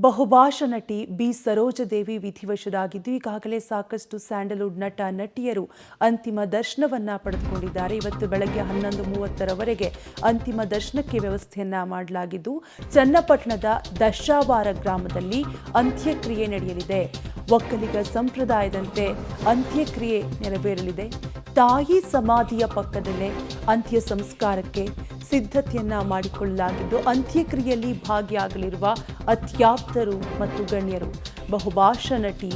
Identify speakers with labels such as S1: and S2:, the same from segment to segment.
S1: ಬಹುಭಾಷಾ ನಟಿ ಬಿ ಸರೋಜಾದೇವಿ ವಿಧಿವಶರಾಗಿದ್ದು ಈಗಾಗಲೇ ಸಾಕಷ್ಟು ಸ್ಯಾಂಡಲ್ವುಡ್ ನಟ ನಟಿಯರು ಅಂತಿಮ ದರ್ಶನವನ್ನ ಪಡೆದುಕೊಂಡಿದ್ದಾರೆ. ಇವತ್ತು ಬೆಳಗ್ಗೆ 11:30ರವರೆಗೆ ಅಂತಿಮ ದರ್ಶನಕ್ಕೆ ವ್ಯವಸ್ಥೆಯನ್ನ ಮಾಡಲಾಗಿದ್ದು ಚನ್ನಪಟ್ಟಣದ ದಶಾವಾರ ಗ್ರಾಮದಲ್ಲಿ ಅಂತ್ಯಕ್ರಿಯೆ ನಡೆಯಲಿದೆ. ಒಕ್ಕಲಿಗ ಸಂಪ್ರದಾಯದಂತೆ ಅಂತ್ಯಕ್ರಿಯೆ ನೆರವೇರಲಿದೆ. ತಾಯಿ ಸಮಾಧಿಯ ಪಕ್ಕದಲ್ಲೇ ಅಂತ್ಯ ಸಂಸ್ಕಾರಕ್ಕೆ ಸಿದ್ಧತೆಯನ್ನ ಮಾಡಿಕೊಳ್ಳಲಾಗಿದ್ದು ಅಂತ್ಯಕ್ರಿಯೆಯಲ್ಲಿ ಭಾಗಿಯಾಗಲಿರುವ ಅತ್ಯಾಪ್ತರು ಮತ್ತು ಗಣ್ಯರು ಬಹುಭಾಷಾ ನಟಿ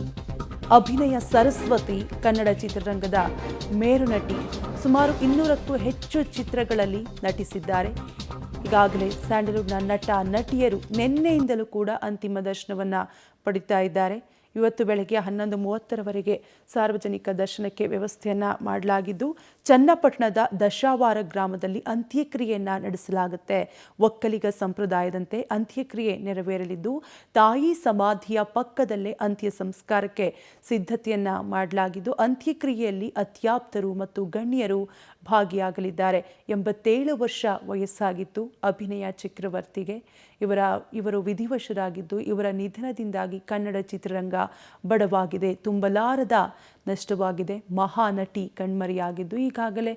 S1: ಅಭಿನಯ ಸರಸ್ವತಿ ಕನ್ನಡ ಚಿತ್ರರಂಗದ ಮೇರು ನಟಿ ಸುಮಾರು 200ಕ್ಕೂ ಹೆಚ್ಚು ಚಿತ್ರಗಳಲ್ಲಿ ನಟಿಸಿದ್ದಾರೆ. ಈಗಾಗಲೇ ಸ್ಯಾಂಡಲ್ವುಡ್ನ ನಟ ನಟಿಯರು ನಿನ್ನೆಯಿಂದಲೂ ಕೂಡ ಅಂತಿಮ ದರ್ಶನವನ್ನ ಪಡಿತಾ ಇದ್ದಾರೆ. ಇವತ್ತು ಬೆಳಗ್ಗೆ 11:30ರವರೆಗೆ ಸಾರ್ವಜನಿಕ ದರ್ಶನಕ್ಕೆ ವ್ಯವಸ್ಥೆಯನ್ನ ಮಾಡಲಾಗಿದ್ದು ಚನ್ನಪಟ್ಟಣದ ದಶಾವಾರ ಗ್ರಾಮದಲ್ಲಿ ಅಂತ್ಯಕ್ರಿಯೆಯನ್ನ ನಡೆಸಲಾಗುತ್ತೆ. ಒಕ್ಕಲಿಗ ಸಂಪ್ರದಾಯದಂತೆ ಅಂತ್ಯಕ್ರಿಯೆ ನೆರವೇರಲಿದ್ದು ತಾಯಿ ಸಮಾಧಿಯ ಪಕ್ಕದಲ್ಲೇ ಅಂತ್ಯ ಸಂಸ್ಕಾರಕ್ಕೆ ಸಿದ್ಧತೆಯನ್ನ ಮಾಡಲಾಗಿದ್ದು ಅಂತ್ಯಕ್ರಿಯೆಯಲ್ಲಿ ಅತ್ಯಾಪ್ತರು ಮತ್ತು ಗಣ್ಯರು ಭಾಗಿಯಾಗಲಿದ್ದಾರೆ. 87 ವರ್ಷ ವಯಸ್ಸಾಗಿತ್ತು ಅಭಿನಯ ಚಕ್ರವರ್ತಿಗೆ. ಇವರು ವಿಧಿವಶರಾಗಿದ್ದು ಇವರ ನಿಧನದಿಂದಾಗಿ ಕನ್ನಡ ಚಿತ್ರರಂಗ ಬಡವಾಗಿದೆ, ತುಂಬಲಾರದ ನಷ್ಟವಾಗಿದೆ. ಮಹಾನಟಿ ಕಣ್ಮರೆಯಾಗಿದ್ದು ಈಗಾಗಲೇ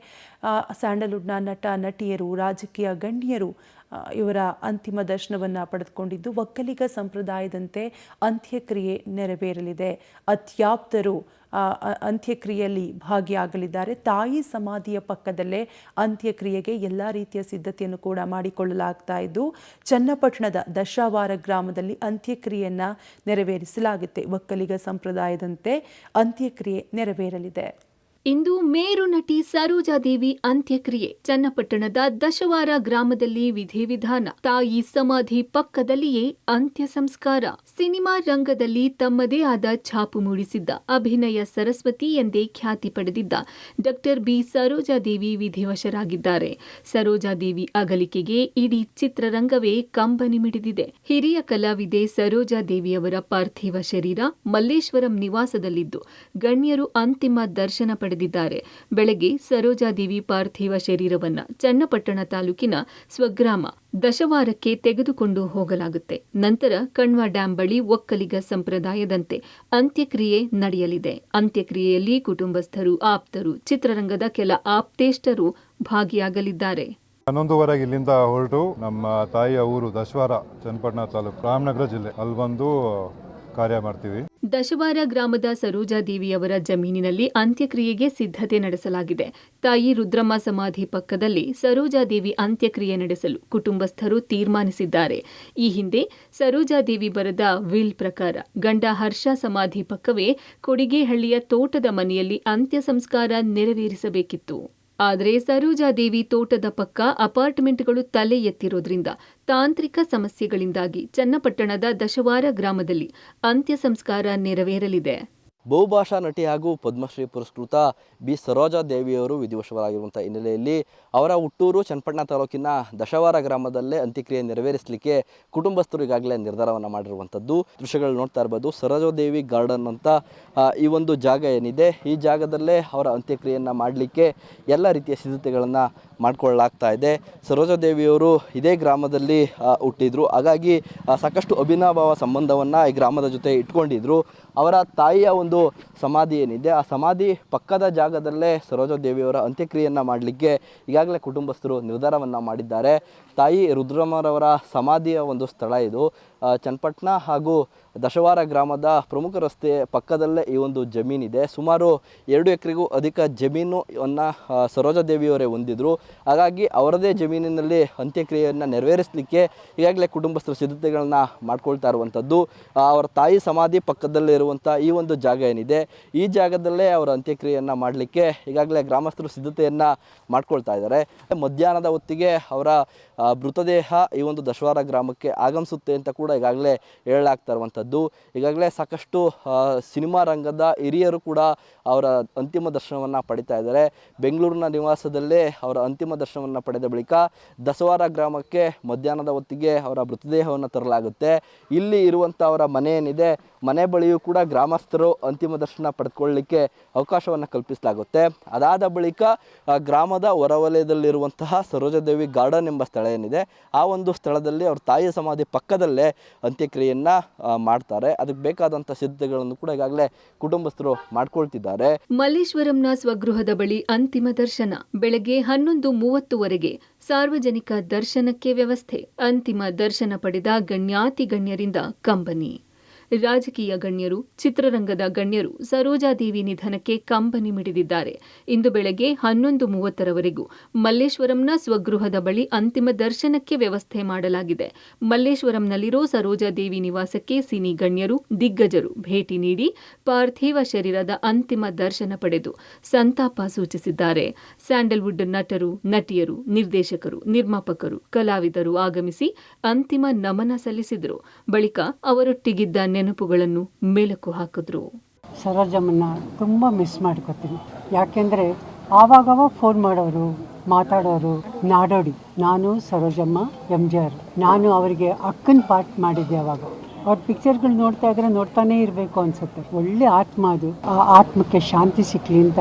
S1: ಸ್ಯಾಂಡಲ್ವುಡ್ನ ನಟ ನಟಿಯರು ರಾಜಕೀಯ ಗಣ್ಯರು ಇವರ ಅಂತಿಮ ದರ್ಶನವನ್ನು ಪಡೆದುಕೊಂಡಿದ್ದು ಒಕ್ಕಲಿಗ ಸಂಪ್ರದಾಯದಂತೆ ಅಂತ್ಯಕ್ರಿಯೆ ನೆರವೇರಲಿದೆ. ಅತ್ಯಾಪ್ತರು ಅಂತ್ಯಕ್ರಿಯೆಯಲ್ಲಿ ಭಾಗಿಯಾಗಲಿದ್ದಾರೆ. ತಾಯಿ ಸಮಾಧಿಯ ಪಕ್ಕದಲ್ಲೇ ಅಂತ್ಯಕ್ರಿಯೆಗೆ ಎಲ್ಲ ರೀತಿಯ ಸಿದ್ಧತೆಯನ್ನು ಕೂಡ ಮಾಡಿಕೊಳ್ಳಲಾಗ್ತಾ ಇದ್ದು ಚನ್ನಪಟ್ಟಣದ ದಶಾವಾರ ಗ್ರಾಮದಲ್ಲಿ ಅಂತ್ಯಕ್ರಿಯೆಯನ್ನ ನೆರವೇರಿಸಲಾಗುತ್ತೆ. ಒಕ್ಕಲಿಗ ಸಂಪ್ರದಾಯದಂತೆ ಅಂತ್ಯಕ್ರಿಯೆ ನೆರವೇರಲಿದೆ.
S2: ಇಂದು ಮೇರು ನಟಿ ಸರೋಜಾದೇವಿ ಅಂತ್ಯಕ್ರಿಯೆ ಚನ್ನಪಟ್ಟಣದ ದಶವಾರ ಗ್ರಾಮದಲ್ಲಿ ವಿಧಿವಿಧಾನ. ತಾಯಿ ಸಮಾಧಿ ಪಕ್ಕದಲ್ಲಿಯೇ ಅಂತ್ಯ ಸಂಸ್ಕಾರ. ಸಿನಿಮಾ ರಂಗದಲ್ಲಿ ತಮ್ಮದೇ ಆದ ಛಾಪು ಮೂಡಿಸಿದ್ದ ಅಭಿನಯ ಸರಸ್ವತಿ ಎಂದೇ ಖ್ಯಾತಿ ಪಡೆದಿದ್ದ ಡಾಕ್ಟರ್ ಬಿ ಸರೋಜಾದೇವಿ ವಿಧಿವಶರಾಗಿದ್ದಾರೆ. ಸರೋಜಾದೇವಿ ಅಗಲಿಕೆಗೆ ಇಡೀ ಚಿತ್ರರಂಗವೇ ಕಂಬನಿ ಮಿಡಿದಿದೆ. ಹಿರಿಯ ಕಲಾವಿದೆ ಸರೋಜಾದೇವಿಯವರ ಪಾರ್ಥಿವ ಶರೀರ ಮಲ್ಲೇಶ್ವರಂ ನಿವಾಸದಲ್ಲಿದ್ದು ಗಣ್ಯರು ಅಂತಿಮ ದರ್ಶನ ಪಡೆದಿದ್ದಾರೆ. ಬೆಳಗ್ಗೆ ಸರೋಜಾದೇವಿ ಪಾರ್ಥಿವ ಶರೀರವನ್ನ ಚನ್ನಪಟ್ಟಣ ತಾಲೂಕಿನ ಸ್ವಗ್ರಾಮ ದಶವಾರಕ್ಕೆ ತೆಗೆದುಕೊಂಡು ಹೋಗಲಾಗುತ್ತೆ. ನಂತರ ಕಣ್ವ ಡ್ಯಾಂ ಬಳಿ ಒಕ್ಕಲಿಗ ಸಂಪ್ರದಾಯದಂತೆ ಅಂತ್ಯಕ್ರಿಯೆ ನಡೆಯಲಿದೆ. ಅಂತ್ಯಕ್ರಿಯೆಯಲ್ಲಿ ಕುಟುಂಬಸ್ಥರು, ಆಪ್ತರು, ಚಿತ್ರರಂಗದ ಕೆಲ ಆಪ್ತೇಷ್ಟರು ಭಾಗಿಯಾಗಲಿದ್ದಾರೆ.
S3: 11:15 ಇಲ್ಲಿಂದ ಹೊರಟು ನಮ್ಮ ತಾಯಿಯ ಊರು ದಶವಾರ, ಚನ್ನಪಟ್ಟಣ ತಾಲೂಕು, ರಾಮನಗರ ಜಿಲ್ಲೆ, ಅಲ್ಲಿ ಬಂದು ಕಾರ್ಯ ಮಾಡ್ತೀವಿ.
S2: ದಶವಾರ ಗ್ರಾಮದ ಸರೋಜಾದೇವಿಯವರ ಜಮೀನಿನಲ್ಲಿ ಅಂತ್ಯಕ್ರಿಯೆಗೆ ಸಿದ್ಧತೆ ನಡೆಸಲಾಗಿದೆ. ತಾಯಿ ರುದ್ರಮ್ಮ ಸಮಾಧಿ ಪಕ್ಕದಲ್ಲಿ ಸರೋಜಾದೇವಿ ಅಂತ್ಯಕ್ರಿಯೆ ನಡೆಸಲು ಕುಟುಂಬಸ್ಥರು ತೀರ್ಮಾನಿಸಿದ್ದಾರೆ. ಈ ಹಿಂದೆ ಸರೋಜಾದೇವಿ ಬರೆದ ವಿಲ್ ಪ್ರಕಾರ ಗಂಡ ಹರ್ಷ ಸಮಾಧಿ ಪಕ್ಕವೇ ಕೊಡಿಗೇಹಳ್ಳಿಯ ತೋಟದ ಮನೆಯಲ್ಲಿ ಅಂತ್ಯ ಸಂಸ್ಕಾರ ನೆರವೇರಿಸಬೇಕಿತ್ತು. ಆದರೆ ಸರೋಜಾದೇವಿ ತೋಟದ ಪಕ್ಕ ಅಪಾರ್ಟ್ಮೆಂಟ್ಗಳು ತಲೆ ಎತ್ತಿರೋದ್ರಿಂದ ತಾಂತ್ರಿಕ ಸಮಸ್ಯೆಗಳಿಂದಾಗಿ ಚನ್ನಪಟ್ಟಣದ ದಶವಾರ ಗ್ರಾಮದಲ್ಲಿ ಅಂತ್ಯ ಸಂಸ್ಕಾರ ನೆರವೇರಲಿದೆ.
S4: ಬಹುಭಾಷಾ ನಟಿ ಹಾಗೂ ಪದ್ಮಶ್ರೀ ಪುರಸ್ಕೃತ ಬಿ ಸರೋಜಾದೇವಿಯವರು ವಿಧಿವಶರಾಗಿರುವಂಥ ಹಿನ್ನೆಲೆಯಲ್ಲಿ ಅವರ ಹುಟ್ಟೂರು ಚನ್ನಪಟ್ಟಣ ತಾಲೂಕಿನ ದಶವಾರ ಗ್ರಾಮದಲ್ಲೇ ಅಂತ್ಯಕ್ರಿಯೆ ನೆರವೇರಿಸಲಿಕ್ಕೆ ಕುಟುಂಬಸ್ಥರು ಈಗಾಗಲೇ ನಿರ್ಧಾರವನ್ನು ಮಾಡಿರುವಂಥದ್ದು. ದೃಶ್ಯಗಳು ನೋಡ್ತಾ ಇರ್ಬೋದು. ಸರೋಜಾದೇವಿ ಗಾರ್ಡನ್ ಅಂತ ಈ ಒಂದು ಜಾಗ ಏನಿದೆ, ಈ ಜಾಗದಲ್ಲೇ ಅವರ ಅಂತ್ಯಕ್ರಿಯೆಯನ್ನು ಮಾಡಲಿಕ್ಕೆ ಎಲ್ಲ ರೀತಿಯ ಸಿದ್ಧತೆಗಳನ್ನು ಮಾಡಿಕೊಳ್ಳಲಾಗ್ತಾ ಇದೆ. ಸರೋಜಾದೇವಿಯವರು ಇದೇ ಗ್ರಾಮದಲ್ಲಿ ಹುಟ್ಟಿದ್ರು. ಹಾಗಾಗಿ ಸಾಕಷ್ಟು ಅವಿನಾಭಾವ ಸಂಬಂಧವನ್ನು ಈ ಗ್ರಾಮದ ಜೊತೆ ಇಟ್ಕೊಂಡಿದ್ರು. ಅವರ ತಾಯಿಯ ಒಂದು ಸಮಾಧಿ ಏನಿದೆ, ಆ ಸಮಾಧಿ ಪಕ್ಕದ ಜಾಗದಲ್ಲೇ ಸರೋಜಾದೇವಿಯವರ ಅಂತ್ಯಕ್ರಿಯೆಯನ್ನು ಮಾಡಲಿಕ್ಕೆ ಈಗಾಗಲೇ ಕುಟುಂಬಸ್ಥರು ನಿರ್ಧಾರವನ್ನು ಮಾಡಿದ್ದಾರೆ. ತಾಯಿ ರುದ್ರಮ್ಮರವರ ಸಮಾಧಿಯ ಒಂದು ಸ್ಥಳ ಇದು. ಚನ್ನಪಟ್ಟಣ ಹಾಗೂ ದಶವಾರ ಗ್ರಾಮದ ಪ್ರಮುಖ ರಸ್ತೆ ಪಕ್ಕದಲ್ಲೇ ಈ ಒಂದು ಜಮೀನಿದೆ. ಸುಮಾರು 2 ಎಕರೆಗೂ ಅಧಿಕ ಜಮೀನನ್ನು ಸರೋಜಾದೇವಿಯವರೇ ಹೊಂದಿದ್ರು. ಹಾಗಾಗಿ ಅವರದೇ ಜಮೀನಿನಲ್ಲಿ ಅಂತ್ಯಕ್ರಿಯೆಯನ್ನು ನೆರವೇರಿಸಲಿಕ್ಕೆ ಈಗಾಗಲೇ ಕುಟುಂಬಸ್ಥರು ಸಿದ್ಧತೆಗಳನ್ನು ಮಾಡ್ಕೊಳ್ತಾ ಇರುವಂಥದ್ದು. ಅವರ ತಾಯಿ ಸಮಾಧಿ ಪಕ್ಕದಲ್ಲೇ ಇರುವಂಥ ಈ ಒಂದು ಜಾಗ ಏನಿದೆ, ಈ ಜಾಗದಲ್ಲೇ ಅವರ ಅಂತ್ಯಕ್ರಿಯೆಯನ್ನು ಮಾಡಲಿಕ್ಕೆ ಈಗಾಗಲೇ ಗ್ರಾಮಸ್ಥರು ಸಿದ್ಧತೆಯನ್ನು ಮಾಡ್ಕೊಳ್ತಾ ಇದ್ದಾರೆ. ಮಧ್ಯಾಹ್ನದ ಹೊತ್ತಿಗೆ ಅವರ ಮೃತದೇಹ ಈ ಒಂದು ದಶವಾರ ಗ್ರಾಮಕ್ಕೆ ಆಗಮಿಸುತ್ತೆ ಅಂತ ಕೂಡ ಈಗಾಗಲೇ ಹೇಳಲಾಗ್ತಾ ಇರುವಂಥದ್ದು. ಈಗಾಗಲೇ ಸಾಕಷ್ಟು ಸಿನಿಮಾ ರಂಗದ ಹಿರಿಯರು ಕೂಡ ಅವರ ಅಂತಿಮ ದರ್ಶನವನ್ನು ಪಡಿತಾ ಇದ್ದಾರೆ. ಬೆಂಗಳೂರಿನ ನಿವಾಸದಲ್ಲೇ ಅವರ ಅಂತಿಮ ದರ್ಶನವನ್ನು ಪಡೆದ ಬಳಿಕ ದಶವಾರ ಗ್ರಾಮಕ್ಕೆ ಮಧ್ಯಾಹ್ನದ ಹೊತ್ತಿಗೆ ಅವರ ಮೃತದೇಹವನ್ನು ತರಲಾಗುತ್ತೆ. ಇಲ್ಲಿ ಇರುವಂಥ ಅವರ ಮನೆ ಏನಿದೆ, ಮನೆ ಬಳಿಯೂ ಕೂಡ ಗ್ರಾಮಸ್ಥರು ಅಂತಿಮ ದರ್ಶನ ಪಡೆದುಕೊಳ್ಳಲಿಕ್ಕೆ ಅವಕಾಶವನ್ನು ಕಲ್ಪಿಸಲಾಗುತ್ತೆ. ಅದಾದ ಬಳಿಕ ಗ್ರಾಮದ ಹೊರವಲಯದಲ್ಲಿರುವಂತಹ ಸರೋಜಾದೇವಿ ಗಾರ್ಡನ್ ಎಂಬ ಸ್ಥಳ ಸ್ಥಳ ಏನಿದೆ ಆ ಒಂದು ಸ್ಥಳದಲ್ಲಿ ಅವ್ರ ತಾಯಿಯ ಸಮಾಧಿ ಪಕ್ಕದಲ್ಲೇ ಅಂತ್ಯಕ್ರಿಯೆಯನ್ನು ಮಾಡ್ತಾರೆ. ಅದಕ್ಕೆ ಬೇಕಾದಂಥ ಸಿದ್ಧತೆಗಳನ್ನು ಕೂಡ ಈಗಾಗಲೇ ಕುಟುಂಬಸ್ಥರು ಮಾಡ್ಕೊಳ್ತಿದ್ದಾರೆ.
S2: ಮಲ್ಲೇಶ್ವರಂನ ಸ್ವಗೃಹದ ಬಳಿ ಅಂತಿಮ ದರ್ಶನ. ಬೆಳಗ್ಗೆ 11:30ವರೆಗೆ ಸಾರ್ವಜನಿಕ ದರ್ಶನಕ್ಕೆ ವ್ಯವಸ್ಥೆ. ಅಂತಿಮ ದರ್ಶನ ಪಡೆದ ಗಣ್ಯಾತಿ ಗಣ್ಯರಿಂದ ಕಂಬನಿ. ರಾಜಕೀಯ ಗಣ್ಯರು, ಚಿತ್ರರಂಗದ ಗಣ್ಯರು ಸರೋಜಾದೇವಿ ನಿಧನಕ್ಕೆ ಕಂಬನಿ ಮಿಡಿದಿದ್ದಾರೆ. ಇಂದು ಬೆಳಗ್ಗೆ 11:30ರವರೆಗೂ ಮಲ್ಲೇಶ್ವರಂನ ಸ್ವಗೃಹದ ಬಳಿ ಅಂತಿಮ ದರ್ಶನಕ್ಕೆ ವ್ಯವಸ್ಥೆ ಮಾಡಲಾಗಿದೆ. ಮಲ್ಲೇಶ್ವರಂನಲ್ಲಿರೋ ಸರೋಜಾದೇವಿ ನಿವಾಸಕ್ಕೆ ಸಿನಿ ಗಣ್ಯರು, ದಿಗ್ಗಜರು ಭೇಟಿ ನೀಡಿ ಪಾರ್ಥಿವ ಶರೀರದ ಅಂತಿಮ ದರ್ಶನ ಪಡೆದು ಸಂತಾಪ ಸೂಚಿಸಿದ್ದಾರೆ. ಸ್ಯಾಂಡಲ್ವುಡ್ ನಟರು, ನಟಿಯರು, ನಿರ್ದೇಶಕರು, ನಿರ್ಮಾಪಕರು, ಕಲಾವಿದರು ಆಗಮಿಸಿ ಅಂತಿಮ ನಮನ ಸಲ್ಲಿಸಿದರು. ಬಳಿಕ ಅವರೊಟ್ಟಿಗಿದ್ದ ನೆನಪುಗಳನ್ನು ಮೆಲುಕು ಹಾಕಿದ್ರು.
S5: ಸರೋಜಮ್ಮನ್ನ ತುಂಬ ಮಿಸ್ ಮಾಡ್ಕೋತೀನಿ. ಯಾಕೆಂದರೆ ಆವಾಗವಾಗ ಫೋನ್ ಮಾಡೋರು, ಮಾತಾಡೋರು, ನಾಡೋಡಿ. ನಾನು ಸರೋಜಮ್ಮ MGR, ನಾನು ಅವರಿಗೆ ಅಕ್ಕನ ಪಾರ್ಟ್ ಮಾಡಿದ್ದೆ. ಅವಾಗ ಅವ್ರ ಪಿಕ್ಚರ್ಗಳು ನೋಡ್ತಾ ಇದ್ರೆ ನೋಡ್ತಾನೇ ಇರಬೇಕು ಅನ್ಸುತ್ತೆ. ಒಳ್ಳೆ ಆತ್ಮ ಅದು. ಆ ಆತ್ಮಕ್ಕೆ ಶಾಂತಿ ಸಿಕ್ಕಲಿ ಅಂತ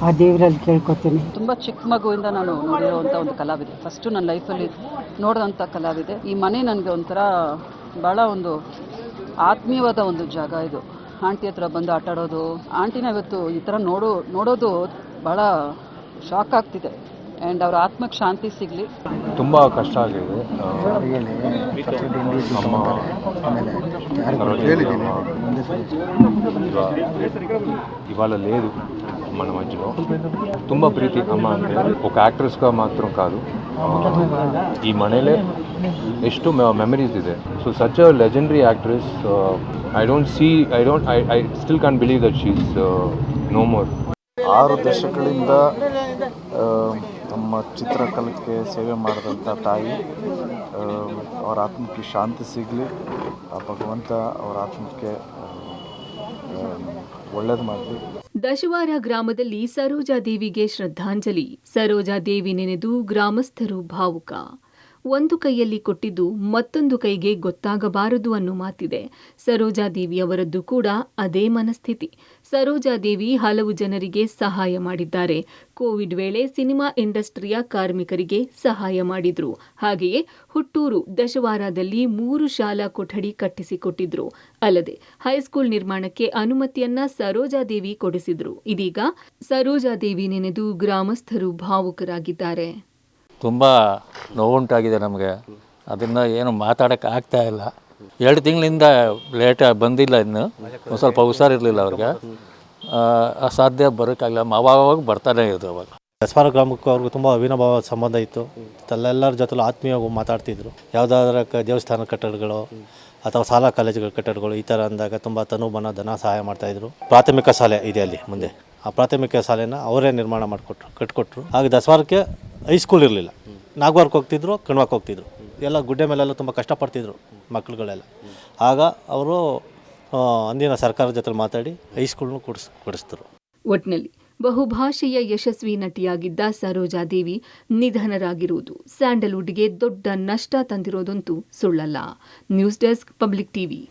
S5: ಆ ದೇವರಲ್ಲಿ ಕೇಳ್ಕೊತೀನಿ.
S6: ತುಂಬ ಚಿಕ್ಕ ಮಗುವಿಂದ ನಾನು ನೋಡಿರೋವಂಥ ಒಂದು ಕಲಾವಿದೆ. ಫಸ್ಟು ನನ್ನ ಲೈಫಲ್ಲಿ ನೋಡೋವಂಥ ಕಲಾವಿದೆ. ಈ ಮನೆ ನನಗೆ ಒಂಥರ ಭಾಳ ಒಂದು ಆತ್ಮೀಯವಾದ ಒಂದು ಜಾಗ ಇದು. ಆಂಟಿ ಹತ್ರ ಬಂದು ಆಟಾಡೋದು, ಆಂಟಿನ ಇವತ್ತು ಈ ಥರ ನೋಡೋದು ಭಾಳ ಶಾಕ್ ಆಗ್ತಿದೆ. ಆ್ಯಂಡ್ ಅವ್ರ ಆತ್ಮಕ್ಕೆ ಶಾಂತಿ ಸಿಗಲಿ.
S7: ತುಂಬ ಕಷ್ಟ ಆಗಿದೆ. ఇవాళ లేదు మన మధ్యలో. ತುಂಬ ప్రీతి అమ్మ అంటే ఒక యాక్ట్రెస్గా మాత్రం కాదు, ఈ మనలో ಎಷ್ಟು ಮೆಮರೀಸ್ ಇದೆ. So such a legendary actress. I still can believe that she is no more.
S8: 6 ದಶಕಗಳಿಂದ ನಮ್ಮ ಚಿತ್ರಕಲೆಗೆ ಸೇವೆ ಮಾಡಿದಂಥ ತಾಯಿ, ಅವರ ಆತ್ಮಕ್ಕೆ ಶಾಂತಿ ಸಿಗಲಿ, ಆ ಭಗವಂತ ಅವರ ಆತ್ಮಕ್ಕೆ ಒಳ್ಳೇದು ಮಾಡಲಿ.
S2: ದಶವಾರ ಗ್ರಾಮದಲ್ಲಿ ಸರೋಜಾದೇವಿಗೆ ಶ್ರದ್ಧಾಂಜಲಿ. ಸರೋಜಾದೇವಿ ನೆನೆದು ಗ್ರಾಮಸ್ಥರು ಭಾವುಕ. ಒಂದು ಕೈಯಲ್ಲಿ ಕೊಟ್ಟಿದ್ದು ಮತ್ತೊಂದು ಕೈಗೆ ಗೊತ್ತಾಗಬಾರದು ಅನ್ನೋ ಮಾತಿದೆ. ಸರೋಜಾದೇವಿ ಅವರದ್ದು ಕೂಡ ಅದೇ ಮನಸ್ಥಿತಿ. ಸರೋಜಾದೇವಿ ಹಲವು ಜನರಿಗೆ ಸಹಾಯ ಮಾಡಿದ್ದಾರೆ. ಕೋವಿಡ್ ವೇಳೆ ಸಿನಿಮಾ ಇಂಡಸ್ಟ್ರಿಯ ಕಾರ್ಮಿಕರಿಗೆ ಸಹಾಯ ಮಾಡಿದ್ರು. ಹಾಗೆಯೇ ಹುಟ್ಟೂರು ದಶವಾರದಲ್ಲಿ 3 ಶಾಲಾ ಕೊಠಡಿ ಕಟ್ಟಿಸಿಕೊಟ್ಟಿದ್ರು. ಅಲ್ಲದೆ ಹೈಸ್ಕೂಲ್ ನಿರ್ಮಾಣಕ್ಕೆ ಅನುಮತಿಯನ್ನ ಸರೋಜಾದೇವಿ ಕೊಡಿಸಿದ್ರು. ಇದೀಗ ಸರೋಜಾದೇವಿ ನೆನೆದು ಗ್ರಾಮಸ್ಥರು ಭಾವುಕರಾಗಿದ್ದಾರೆ.
S9: ತುಂಬ ನೋವುಂಟಾಗಿದೆ ನಮಗೆ. ಅದನ್ನು ಏನು ಮಾತಾಡೋಕ್ಕೆ ಆಗ್ತಾ ಇಲ್ಲ. 2 ತಿಂಗಳಿಂದ ಬಂದಿಲ್ಲ. ಇನ್ನು ಒಂದು ಸ್ವಲ್ಪ ಹುಷಾರಿರಲಿಲ್ಲ ಅವ್ರಿಗೆ, ಅಸಾಧ್ಯ ಬರೋಕ್ಕಾಗಲ್ಲ. ಅವಾಗ ಬರ್ತಾನೆ ಇರೋದು. ಅವಾಗ
S10: ದಸವಾರ ಗ್ರಾಮಕ್ಕೂ ಅವ್ರಿಗೂ ತುಂಬ ಅವಿನಾಭಾವ ಸಂಬಂಧ ಇತ್ತು. ಎಲ್ಲರ ಜೊತೆಲೂ ಆತ್ಮೀಯವಾಗಿ ಮಾತಾಡ್ತಿದ್ರು. ಯಾವುದಾದ್ರೂ ದೇವಸ್ಥಾನ ಕಟ್ಟಡಗಳು ಅಥವಾ ಶಾಲಾ ಕಾಲೇಜುಗಳ ಕಟ್ಟಡಗಳು ಈ ಥರ ಅಂದಾಗ ತುಂಬ ತನುಮನ ಧನ ಸಹಾಯ ಮಾಡ್ತಾಯಿದ್ರು. ಪ್ರಾಥಮಿಕ ಶಾಲೆ ಇದೆ ಅಲ್ಲಿ ಮುಂದೆ, ಆ ಪ್ರಾಥಮಿಕ ಶಾಲೆನ ಅವರೇ ನಿರ್ಮಾಣ ಕಟ್ಕೊಟ್ರು. ಆಗ ದಸವಾರಕ್ಕೆ ಹೈಸ್ಕೂಲ್ ಇರಲಿಲ್ಲ. ನಾಗವಾರಕ್ಕೆ ಹೋಗ್ತಿದ್ರು, ಕಣ್ವಾಕ್ಕೆ ಹೋಗ್ತಿದ್ರು. ಎಲ್ಲ ಗುಡ್ಡೆ ಮೇಲೆಲ್ಲ ತುಂಬ ಕಷ್ಟಪಡ್ತಿದ್ರು ಮಕ್ಕಳುಗಳೆಲ್ಲ. ಆಗ ಅವರು ಅಂದಿನ ಸರ್ಕಾರದ ಜೊತೆ ಮಾತಾಡಿ ಹೈಸ್ಕೂಲ್ನು ಕೊಡಿಸಿದ್ರು.
S2: ಒಟ್ನಲ್ಲಿ ಬಹುಭಾಷೆಯ ಯಶಸ್ವಿ ನಟಿಯಾಗಿದ್ದ ಸರೋಜಾದೇವಿ ನಿಧನರಾಗಿರುವುದು ಸ್ಯಾಂಡಲ್ವುಡ್ಗೆ ದೊಡ್ಡ ನಷ್ಟ ತಂದಿರೋದಂತೂ ಸುಳ್ಳಲ್ಲ. News desk, public TV.